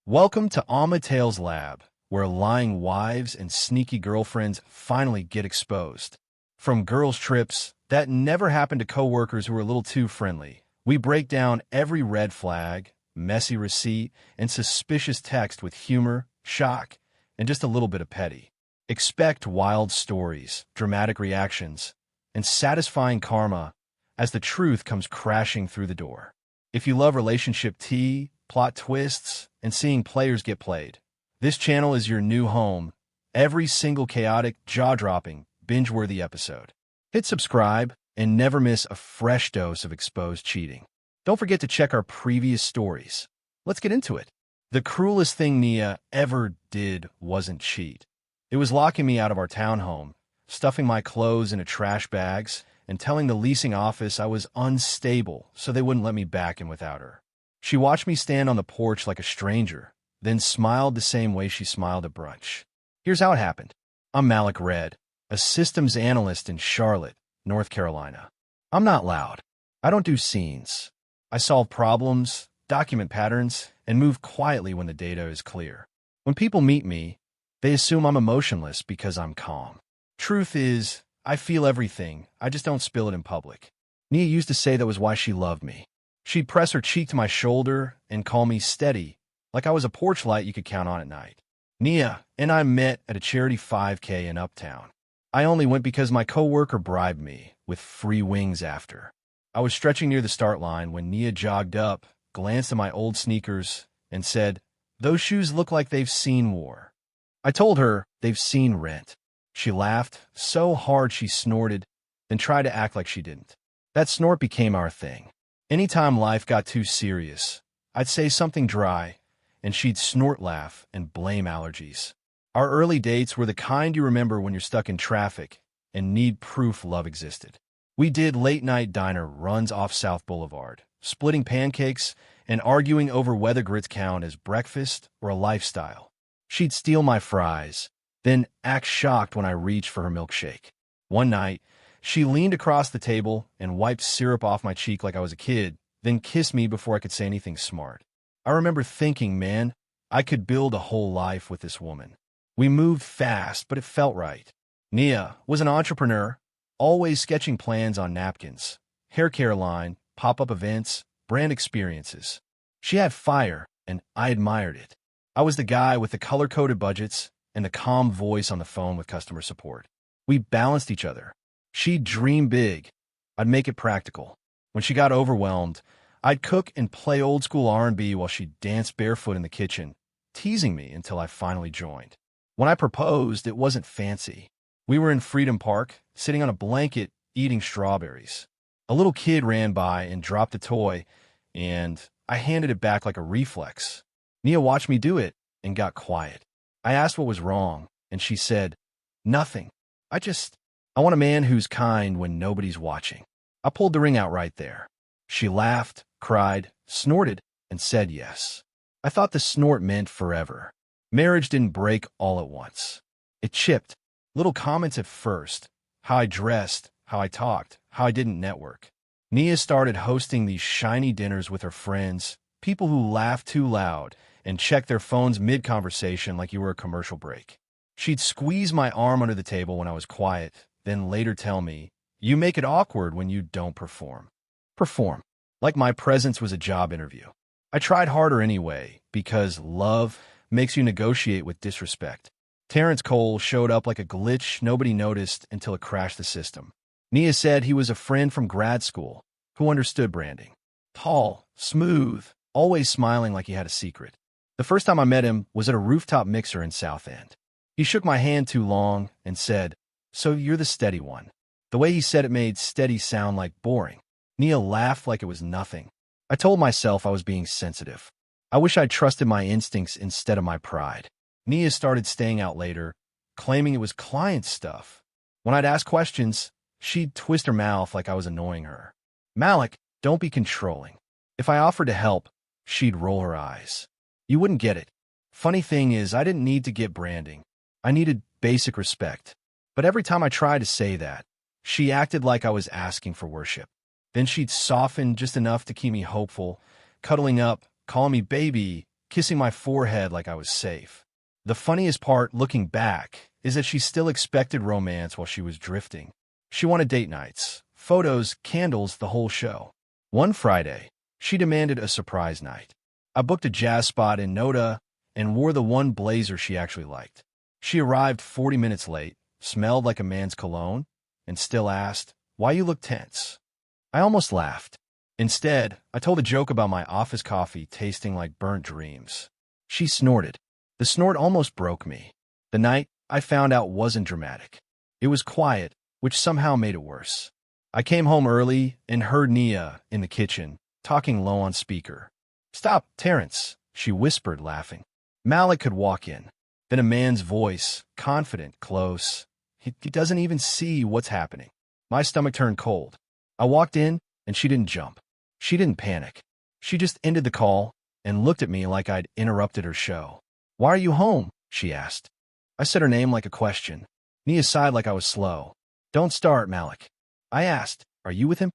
Welcome to Alma Tales Lab, where lying wives and sneaky girlfriends finally get exposed. From girls' trips that never happened to coworkers who were a little too friendly, we break down every red flag, messy receipt, and suspicious text with humor, shock, and just a little bit of petty. Expect wild stories, dramatic reactions, and satisfying karma as the truth comes crashing through the door. If you love relationship tea, plot twists, and seeing players get played, this channel is your new home. Every single chaotic, jaw-dropping, binge-worthy episode. Hit subscribe and never miss a fresh dose of exposed cheating. Don't forget to check our previous stories. Let's get into it. The cruelest thing Nia ever did wasn't cheat. It was locking me out of our townhome, stuffing my clothes into trash bags, and telling the leasing office I was unstable so they wouldn't let me back in without her. She watched me stand on the porch like a stranger, then smiled the same way she smiled at brunch. Here's how it happened. I'm Malik Red, a systems analyst in Charlotte, North Carolina. I'm not loud. I don't do scenes. I solve problems, document patterns, and move quietly when the data is clear. When people meet me, they assume I'm emotionless because I'm calm. Truth is, I feel everything, I just don't spill it in public. Nia used to say that was why she loved me. She'd press her cheek to my shoulder and call me steady, like I was a porch light you could count on at night. Nia and I met at a charity 5K in Uptown. I only went because my coworker bribed me with free wings after. I was stretching near the start line when Nia jogged up, glanced at my old sneakers, and said, "Those shoes look like they've seen war." I told her they've seen rent. She laughed so hard she snorted, then tried to act like she didn't. That snort became our thing. Anytime life got too serious, I'd say something dry, and she'd snort laugh and blame allergies. Our early dates were the kind you remember when you're stuck in traffic and need proof love existed. We did late-night diner runs off South Boulevard, splitting pancakes and arguing over whether grits count as breakfast or a lifestyle. She'd steal my fries, then act shocked when I reached for her milkshake. One night, she leaned across the table and wiped syrup off my cheek like I was a kid, then kissed me before I could say anything smart. I remember thinking, man, I could build a whole life with this woman. We moved fast, but it felt right. Nia was an entrepreneur, always sketching plans on napkins, hair care line, pop-up events, brand experiences. She had fire, and I admired it. I was the guy with the color-coded budgets and the calm voice on the phone with customer support. We balanced each other. She'd dream big. I'd make it practical. When she got overwhelmed, I'd cook and play old-school R&B while she'd dance barefoot in the kitchen, teasing me until I finally joined. When I proposed, it wasn't fancy. We were in Freedom Park, sitting on a blanket, eating strawberries. A little kid ran by and dropped a toy, and I handed it back like a reflex. Nia watched me do it and got quiet. I asked what was wrong, and she said, "Nothing. I want a man who's kind when nobody's watching." I pulled the ring out right there. She laughed, cried, snorted, and said yes. I thought the snort meant forever. Marriage didn't break all at once. It chipped. Little comments at first. How I dressed, how I talked, how I didn't network. Nia started hosting these shiny dinners with her friends, people who laughed too loud and checked their phones mid-conversation like you were a commercial break. She'd squeeze my arm under the table when I was quiet, then later tell me, "You make it awkward when you don't perform." Perform. Like my presence was a job interview. I tried harder anyway, because love makes you negotiate with disrespect. Terrence Cole showed up like a glitch nobody noticed until it crashed the system. Nia said he was a friend from grad school who understood branding. Tall, smooth, always smiling like he had a secret. The first time I met him was at a rooftop mixer in South End. He shook my hand too long and said, "So you're the steady one." The way he said it made steady sound like boring. Nia laughed like it was nothing. I told myself I was being sensitive. I wish I'd trusted my instincts instead of my pride. Nia started staying out later, claiming it was client stuff. When I'd ask questions, she'd twist her mouth like I was annoying her. "Malik, don't be controlling." If I offered to help, she'd roll her eyes. "You wouldn't get it." Funny thing is, I didn't need to get branding. I needed basic respect. But every time I tried to say that, she acted like I was asking for worship. Then she'd soften just enough to keep me hopeful, cuddling up, calling me baby, kissing my forehead like I was safe. The funniest part, looking back, is that she still expected romance while she was drifting. She wanted date nights, photos, candles, the whole show. One Friday, she demanded a surprise night. I booked a jazz spot in Noda and wore the one blazer she actually liked. She arrived 40 minutes late, smelled like a man's cologne, and still asked, "Why you look tense?" I almost laughed. Instead, I told a joke about my office coffee tasting like burnt dreams. She snorted. The snort almost broke me. The night, I found out, wasn't dramatic. It was quiet, which somehow made it worse. I came home early and heard Nia in the kitchen, talking low on speaker. "Stop, Terrence," she whispered, laughing. Malik could walk in. Then a man's voice, confident, close. He doesn't even see what's happening. My stomach turned cold. I walked in, and she didn't jump. She didn't panic. She just ended the call and looked at me like I'd interrupted her show. "Why are you home?" she asked. I said her name like a question. Nia sighed like I was slow. "Don't start, Malik." I asked, "Are you with him?"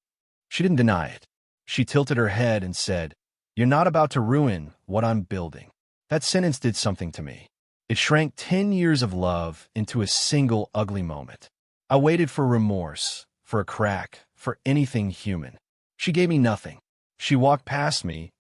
She didn't deny it. She tilted her head and said, "You're not about to ruin what I'm building." That sentence did something to me. It shrank 10 years of love into a single ugly moment. I waited for remorse, for a crack, for anything human. She gave me nothing. She walked past me,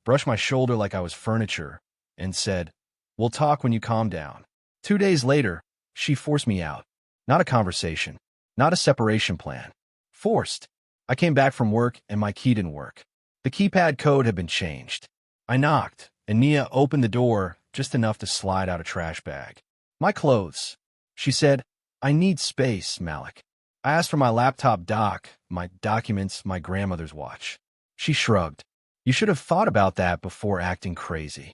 brushed my shoulder like I was furniture, and said, "We'll talk when you calm down." 2 days later, she forced me out. Not a conversation, not a separation plan. Forced. I came back from work and my key didn't work. The keypad code had been changed. I knocked, and Nia opened the door just enough to slide out a trash bag. "My clothes." She said, "I need space, Malik." I asked for my laptop dock, my documents, my grandmother's watch. She shrugged. "You should have thought about that before acting crazy."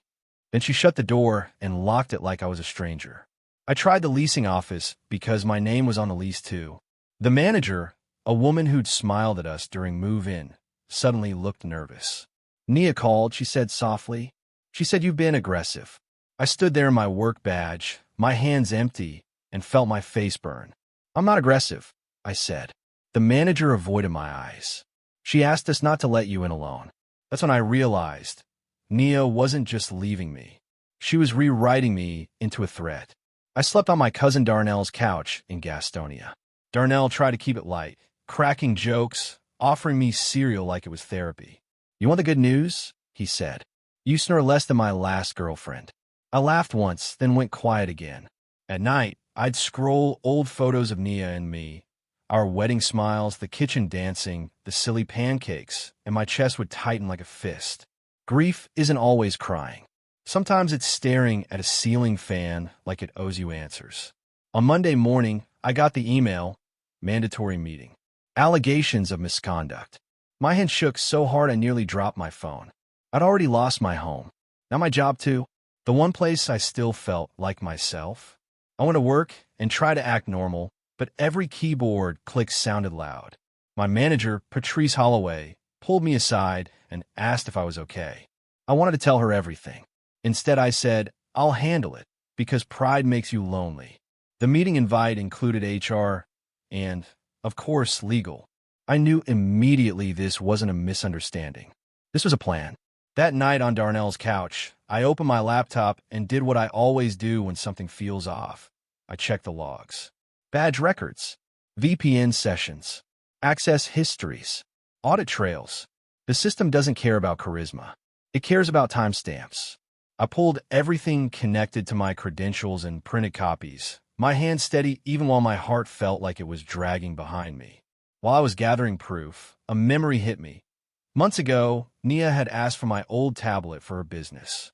Then she shut the door and locked it like I was a stranger. I tried the leasing office because my name was on the lease too. The manager, a woman who'd smiled at us during move-in, suddenly looked nervous. "Nia called," she said softly. "She said you've been aggressive." I stood there in my work badge, my hands empty, and felt my face burn. "I'm not aggressive," I said. The manager avoided my eyes. "She asked us not to let you in alone." That's when I realized Nia wasn't just leaving me. She was rewriting me into a threat. I slept on my cousin Darnell's couch in Gastonia. Darnell tried to keep it light, cracking jokes, offering me cereal like it was therapy. "You want the good news?" he said. "You snore less than my last girlfriend." I laughed once, then went quiet again. At night, I'd scroll old photos of Nia and me, our wedding smiles, the kitchen dancing, the silly pancakes, and my chest would tighten like a fist. Grief isn't always crying. Sometimes it's staring at a ceiling fan like it owes you answers. On Monday morning, I got the email, mandatory meeting. Allegations of misconduct. My hand shook so hard I nearly dropped my phone. I'd already lost my home. Now my job too. The one place I still felt like myself. I went to work and tried to act normal, but every keyboard click sounded loud. My manager, Patrice Holloway, pulled me aside and asked if I was okay. I wanted to tell her everything. Instead, I said, "I'll handle it," because pride makes you lonely. The meeting invite included HR and, of course, legal. I knew immediately this wasn't a misunderstanding. This was a plan. That night on Darnell's couch, I opened my laptop and did what I always do when something feels off. I checked the logs. Badge records, VPN sessions, access histories, audit trails. The system doesn't care about charisma. It cares about timestamps. I pulled everything connected to my credentials and printed copies, my hand steady even while my heart felt like it was dragging behind me. While I was gathering proof, a memory hit me. Months ago, Nia had asked for my old tablet for her business.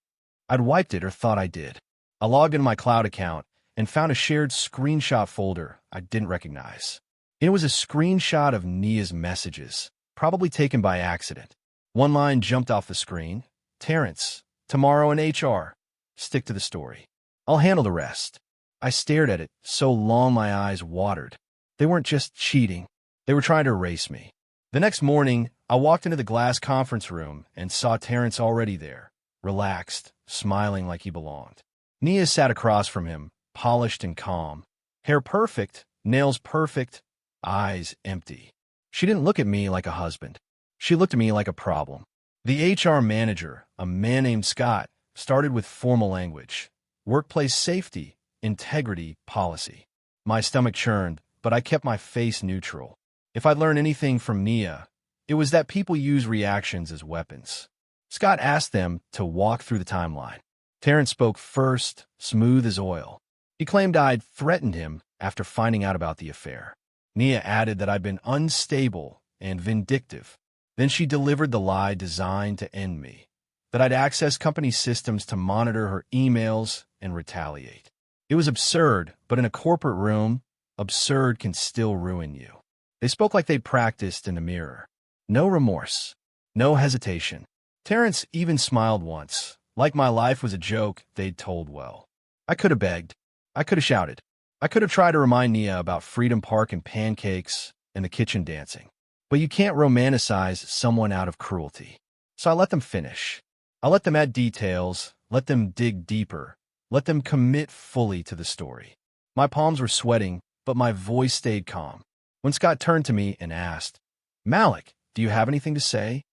I'd wiped it or thought I did. I logged into my cloud account and found a shared screenshot folder I didn't recognize. It was a screenshot of Nia's messages, probably taken by accident. One line jumped off the screen. "Terrence, tomorrow in HR. Stick to the story. I'll handle the rest." I stared at it so long my eyes watered. They weren't just cheating. They were trying to erase me. The next morning, I walked into the glass conference room and saw Terrence already there, relaxed, smiling like he belonged. Nia sat across from him, polished and calm. Hair perfect, nails perfect, eyes empty. She didn't look at me like a husband. She looked at me like a problem. The HR manager, a man named Scott, started with formal language, workplace safety, integrity, policy. My stomach churned, but I kept my face neutral. If I'd learned anything from Nia, it was that people use reactions as weapons. Scott asked them to walk through the timeline. Terrence spoke first, smooth as oil. He claimed I'd threatened him after finding out about the affair. Nia added that I'd been unstable and vindictive. Then she delivered the lie designed to end me, that I'd access company systems to monitor her emails and retaliate. It was absurd, but in a corporate room, absurd can still ruin you. They spoke like they'd practiced in the mirror. No remorse, no hesitation. Terrence even smiled once, like my life was a joke they'd told well. I could have begged. I could have shouted. I could have tried to remind Nia about Freedom Park and pancakes and the kitchen dancing. But you can't romanticize someone out of cruelty. So I let them finish. I let them add details, let them dig deeper, let them commit fully to the story. My palms were sweating, but my voice stayed calm. When Scott turned to me and asked, "Malik, do you have anything to say?"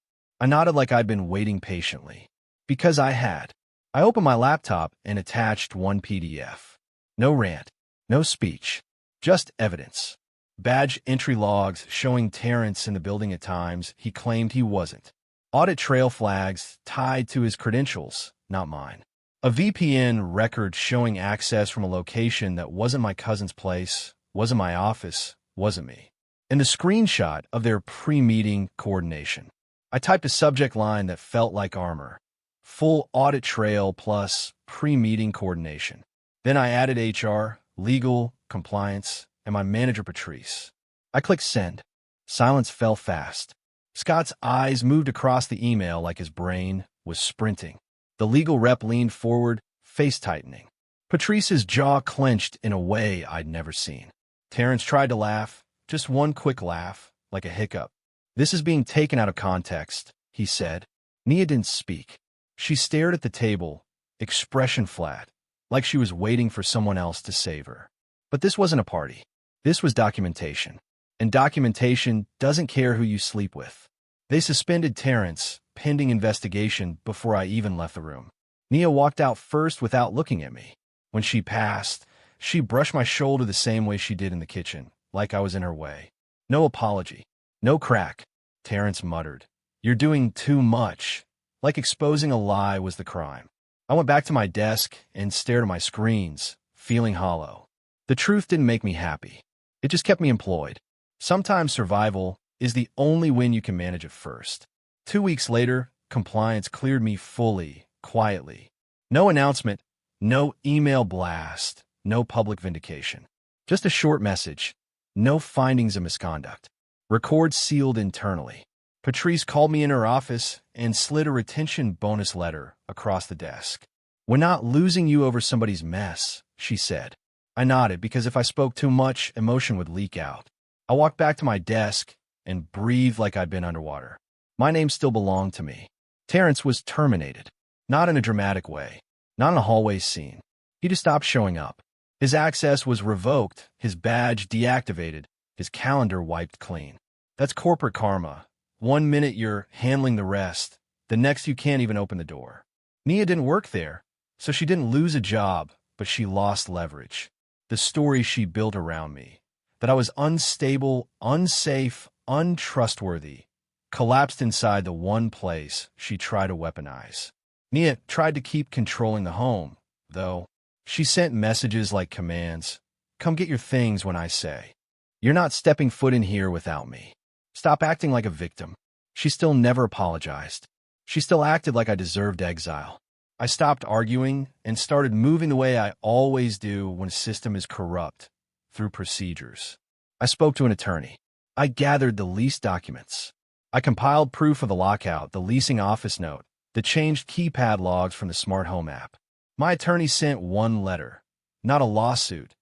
I nodded like I'd been waiting patiently. Because I had. I opened my laptop and attached one PDF. No rant, no speech, just evidence. Badge entry logs showing Terrence in the building at times he claimed he wasn't. Audit trail flags tied to his credentials, not mine. A VPN record showing access from a location that wasn't my cousin's place, wasn't my office, wasn't me. And the screenshot of their pre-meeting coordination. I typed a subject line that felt like armor. Full audit trail plus pre-meeting coordination. Then I added HR, legal, compliance, and my manager Patrice. I clicked send. Silence fell fast. Scott's eyes moved across the email like his brain was sprinting. The legal rep leaned forward, face tightening. Patrice's jaw clenched in a way I'd never seen. Terrence tried to laugh, just one quick laugh, like a hiccup. "This is being taken out of context," he said. Nia didn't speak. She stared at the table, expression flat, like she was waiting for someone else to save her. But this wasn't a party. This was documentation. And documentation doesn't care who you sleep with. They suspended Terrence, pending investigation, before I even left the room. Nia walked out first without looking at me. When she passed, she brushed my shoulder the same way she did in the kitchen, like I was in her way. No apology. No crack. Terrence muttered, "You're doing too much." Like exposing a lie was the crime. I went back to my desk and stared at my screens, feeling hollow. The truth didn't make me happy. It just kept me employed. Sometimes survival is the only win you can manage at first. 2 weeks later, compliance cleared me fully, quietly. No announcement, no email blast, no public vindication. Just a short message. No findings of misconduct. Record sealed internally. Patrice called me in her office and slid a retention bonus letter across the desk. "We're not losing you over somebody's mess," she said. I nodded because if I spoke too much, emotion would leak out. I walked back to my desk and breathed like I'd been underwater. My name still belonged to me. Terrence was terminated. Not in a dramatic way. Not in a hallway scene. He just stopped showing up. His access was revoked, his badge deactivated, his calendar wiped clean. That's corporate karma. 1 minute you're handling the rest, the next you can't even open the door. Nia didn't work there, so she didn't lose a job, but she lost leverage. The story she built around me, that I was unstable, unsafe, untrustworthy, collapsed inside the one place she tried to weaponize. Nia tried to keep controlling the home, though. She sent messages like commands. "Come get your things when I say. You're not stepping foot in here without me. Stop acting like a victim." She still never apologized. She still acted like I deserved exile. I stopped arguing and started moving the way I always do when a system is corrupt, through procedures. I spoke to an attorney. I gathered the lease documents. I compiled proof of the lockout, the leasing office note, the changed keypad logs from the smart home app. My attorney sent one letter. Not a lawsuit,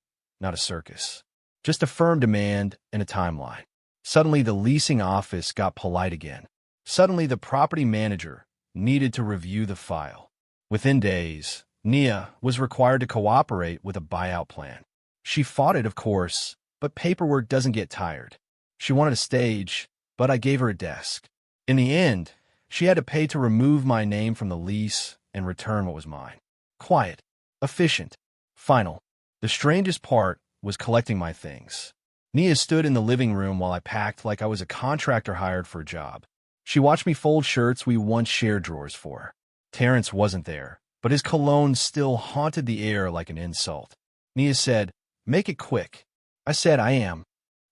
not a circus. Just a firm demand and a timeline. Suddenly, the leasing office got polite again. Suddenly, the property manager needed to review the file. Within days, Nia was required to cooperate with a buyout plan. She fought it, of course, but paperwork doesn't get tired. She wanted a stage, but I gave her a desk. In the end, she had to pay to remove my name from the lease, and return what was mine. Quiet, efficient, final. The strangest part was collecting my things. Nia stood in the living room while I packed like I was a contractor hired for a job. She watched me fold shirts we once shared drawers for. Terrence wasn't there, but his cologne still haunted the air like an insult. Nia said, "Make it quick." I said, "I am."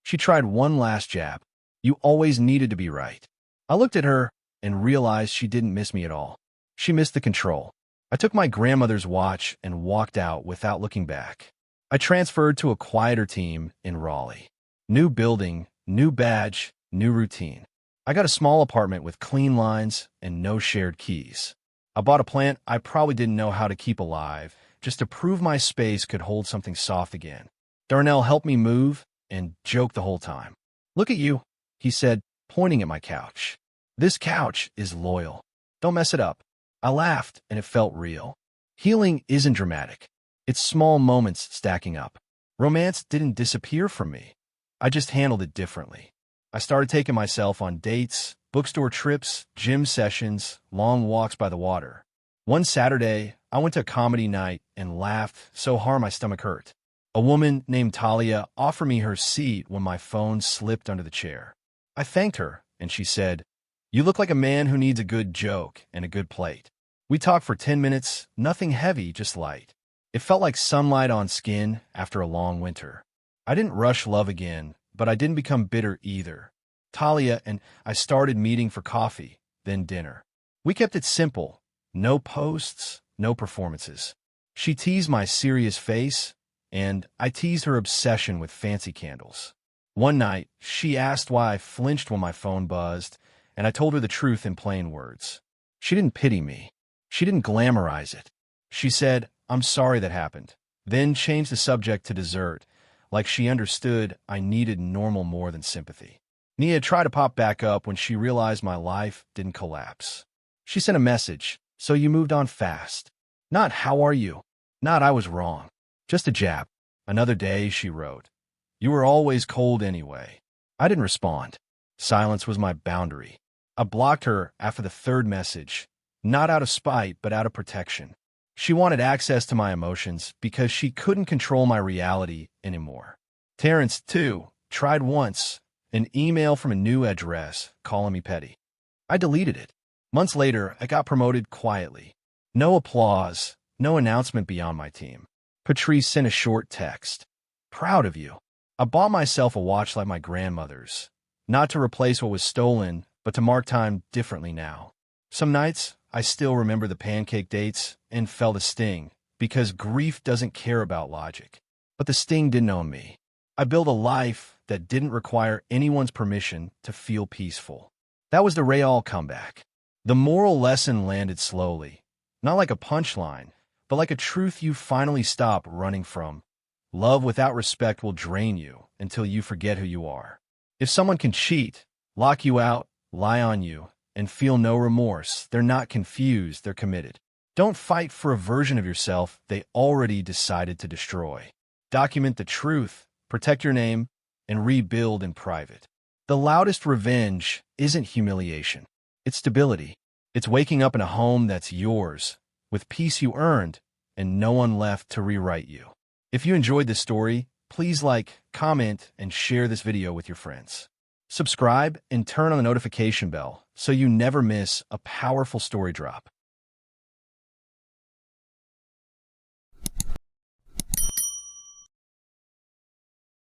She tried one last jab. "You always needed to be right." I looked at her and realized she didn't miss me at all. She missed the control. I took my grandmother's watch and walked out without looking back. I transferred to a quieter team in Raleigh. New building, new badge, new routine. I got a small apartment with clean lines and no shared keys. I bought a plant I probably didn't know how to keep alive, just to prove my space could hold something soft again. Darnell helped me move and joked the whole time. "Look at you," he said, pointing at my couch. "This couch is loyal. Don't mess it up." I laughed, and it felt real. Healing isn't dramatic. It's small moments stacking up. Romance didn't disappear from me. I just handled it differently. I started taking myself on dates, bookstore trips, gym sessions, long walks by the water. One Saturday, I went to a comedy night and laughed so hard my stomach hurt. A woman named Talia offered me her seat when my phone slipped under the chair. I thanked her, and she said, "You look like a man who needs a good joke and a good plate." We talked for 10 minutes, nothing heavy, just light. It felt like sunlight on skin after a long winter. I didn't rush love again, but I didn't become bitter either. Talia and I started meeting for coffee, then dinner. We kept it simple. No posts, no performances. She teased my serious face, and I teased her obsession with fancy candles. One night, she asked why I flinched when my phone buzzed, and I told her the truth in plain words. She didn't pity me. She didn't glamorize it. She said, "I'm sorry that happened," then changed the subject to dessert, like she understood I needed normal more than sympathy. Nia tried to pop back up when she realized my life didn't collapse. She sent a message, "So you moved on fast." Not "How are you?" Not "I was wrong." Just a jab. Another day, she wrote, "You were always cold anyway." I didn't respond. Silence was my boundary. I blocked her after the third message, not out of spite, but out of protection. She wanted access to my emotions because she couldn't control my reality anymore. Terrence, too, tried once, an email from a new address calling me petty. I deleted it. Months later, I got promoted quietly. No applause, no announcement beyond my team. Patrice sent a short text. "Proud of you." I bought myself a watch like my grandmother's, not to replace what was stolen, but to mark time differently now. Some nights, I still remember the pancake dates and felt a sting, because grief doesn't care about logic. But the sting didn't own me. I built a life that didn't require anyone's permission to feel peaceful. That was the Betrayal comeback. The moral lesson landed slowly, not like a punchline, but like a truth you finally stop running from. Love without respect will drain you until you forget who you are. If someone can cheat, lock you out, lie on you, and feel no remorse, they're not confused, they're committed. Don't fight for a version of yourself they already decided to destroy. Document the truth, protect your name, and rebuild in private. The loudest revenge isn't humiliation. It's stability. It's waking up in a home that's yours, with peace you earned, and no one left to rewrite you. If you enjoyed this story, please like, comment, and share this video with your friends. Subscribe and turn on the notification bell so you never miss a powerful story drop.